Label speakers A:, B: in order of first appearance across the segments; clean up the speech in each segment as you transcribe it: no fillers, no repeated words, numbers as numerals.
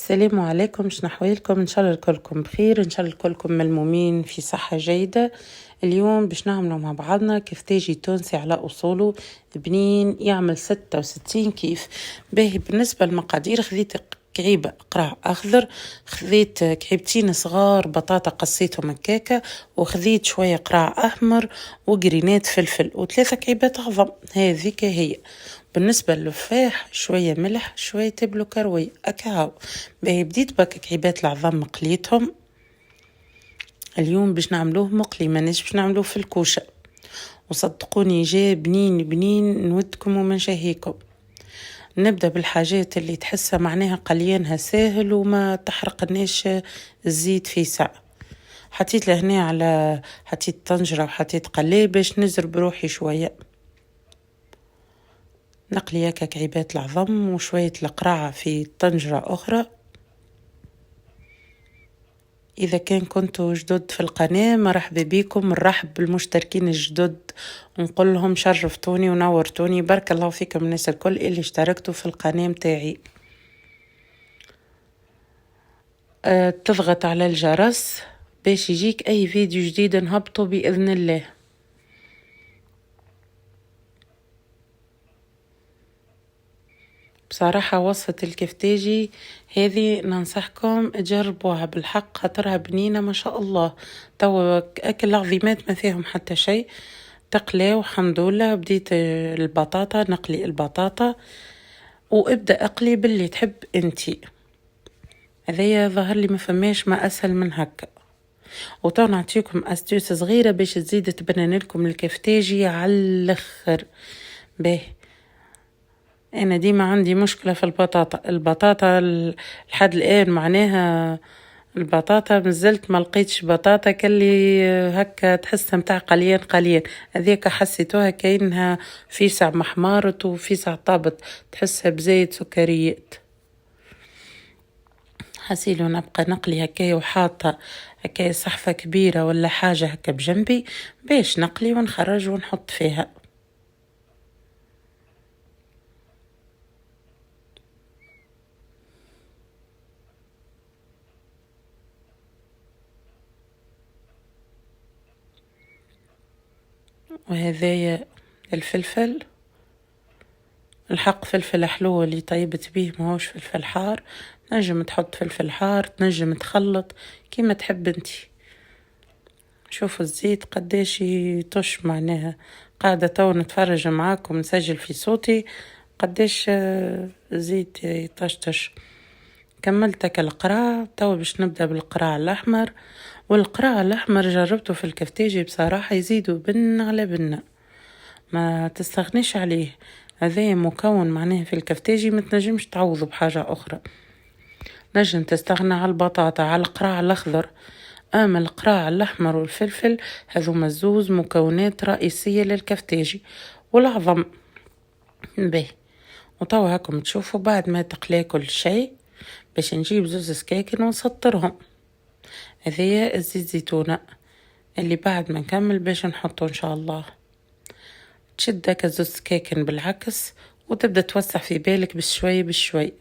A: السلام عليكم، شنو أحوالكم؟ إن شاء الله الكلكم بخير، إن شاء الله الكلكم ملمومين في صحة جيدة. اليوم باش نعملوا مع بعضنا كفتاجي تونسي على أصوله بنين يعمل 66 كيف. باهي بالنسبة للمقادير خذيت كعيبة قرع أخضر، خذيت كعيبتين صغار بطاطا قصيتهم هكاكا، وخذيت شوية قرع أحمر وقرينات فلفل وثلاثة كعيبات عظم. هذيك هي. بالنسبة للفاح شوية ملح شوية تبلو كروي أكاو. باهي بديت بك كعيبات العظام مقليتهم. اليوم باش نعملوه مقلي، ماناش باش نعملوه في الكوشة، وصدقوني جاي بنين بنين نودكم ومن شهيكم. نبدأ بالحاجات اللي تحسها معناها قليانها ساهل وما تحرقناش الزيت في ساعة. حطيت لهنا على حطيت طنجرة وحطيت قلي باش نزر بروحي شوية. نقلي هكا كعيبات العظم وشوية القرعة في طنجرة أخرى. إذا كنتوا جدد في القناة مرحبا بكم، نرحب بالمشتركين الجدد ونقول لهم شرفتوني ونورتوني، بارك الله فيكم الناس الكل اللي اشتركتوا في القناة متاعي. تضغط على الجرس باش يجيك أي فيديو جديد نهبطه بإذن الله. بصراحة وصفة الكفتاجي هذه ننصحكم تجربوها بالحق، خاطرها بنينة ما شاء الله. توا أكل العظيمات ما فيهم حتى شيء. تقلي والحمد لله. بديت البطاطا، نقلي البطاطا وابدأ أقلي باللي تحب انتي. هذايا ظهر لي ما فماش ما أسهل من هكا. وتو نعطيكم أستيوس صغيرة باش تزيد تبنن لكم الكفتاجي على الآخر. باهي، أنا ديما عندي مشكلة في البطاطا لحد الآن، معناها البطاطا مازلت ما لقيتش بطاطا كلي هكا تحسها متاع قليان. هذيك حسيتوها كأنها فيسع محمارت وفيسع طابت، تحسها بزايد سكريات. حسيلو نبقى نقلي هكايا وحاطة هكايا صحفة كبيرة ولا حاجة هكا بجنبي باش نقلي ونخرج ونحط فيها. وهذايا الفلفل الحق فلفل حلو اللي طيبت بيه، ما هوش فلفل حار. نجم تحط فلفل حار، تنجم تخلط كيما تحب انتي. شوفوا الزيت قداش يطش، معناها قاعدة تو نتفرج معاكم نسجل في صوتي قداش الزيت يطشطش. كملت القراع، تو باش نبدأ بالقراع الأحمر. والقراع الأحمر جربته في الكفتاجي بصراحة يزيدوا بن على بنة، ما تستغنيش عليه. هذا مكون معناه في الكفتاجي ما تنجمش تعوضه بحاجة أخرى. نجم تستغنى على البطاطا، على القراع الأخضر، أما القراع الأحمر والفلفل هذوما الزوز مكونات رئيسية للكفتاجي والعظم. باهي، وطوا هاكم تشوفوا بعد ما تقلي كل شيء باش نجيب زوز سكاكن ونسطرهم. هذه الزيت زيتونة اللي بعد ما نكمل باش نحطه إن شاء الله. تشد هكا زوز سكاكن بالعكس وتبدأ توسع في بالك بشوي بشوي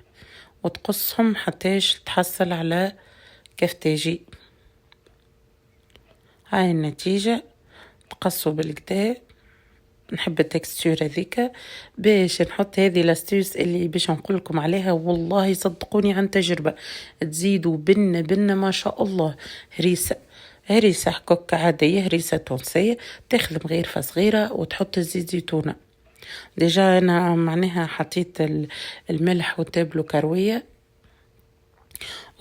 A: وتقصهم حتىش تحصل على كفتاجي. هاي النتيجة، تقصوا بالكدا. نحب التكستور هذيك باش نحط هذه لاستيوس اللي باش نقول لكم عليها، والله صدقوني عن تجربة تزيدوا بنة ما شاء الله. هريسة كوك عادية، هريسة تونسية، تاخذ مغيرفة صغيرة وتحط الزيت زيتونة. ديجا أنا معناها حطيت الملح والتابلو كروية،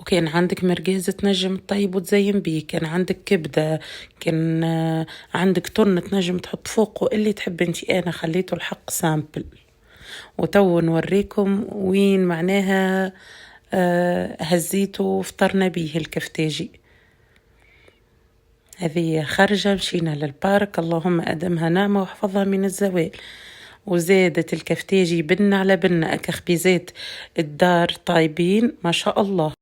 A: وكان عندك مرقاز تنجم تطيب وتزين بيه، كان عندك كبدة، كان عندك طن تنجم تحط فوقه اللي تحب انتي. أنا خليته الحق سامبل، وتو نوريكم وين معناها هزيته وفطرنا بيه الكفتاجي. هذه خرجة مشينا للبارك، اللهم أدمها نعمة وحفظها من الزوال. وزادت الكفتاجي بن على بن، أكخبيزات الدار طايبين ما شاء الله.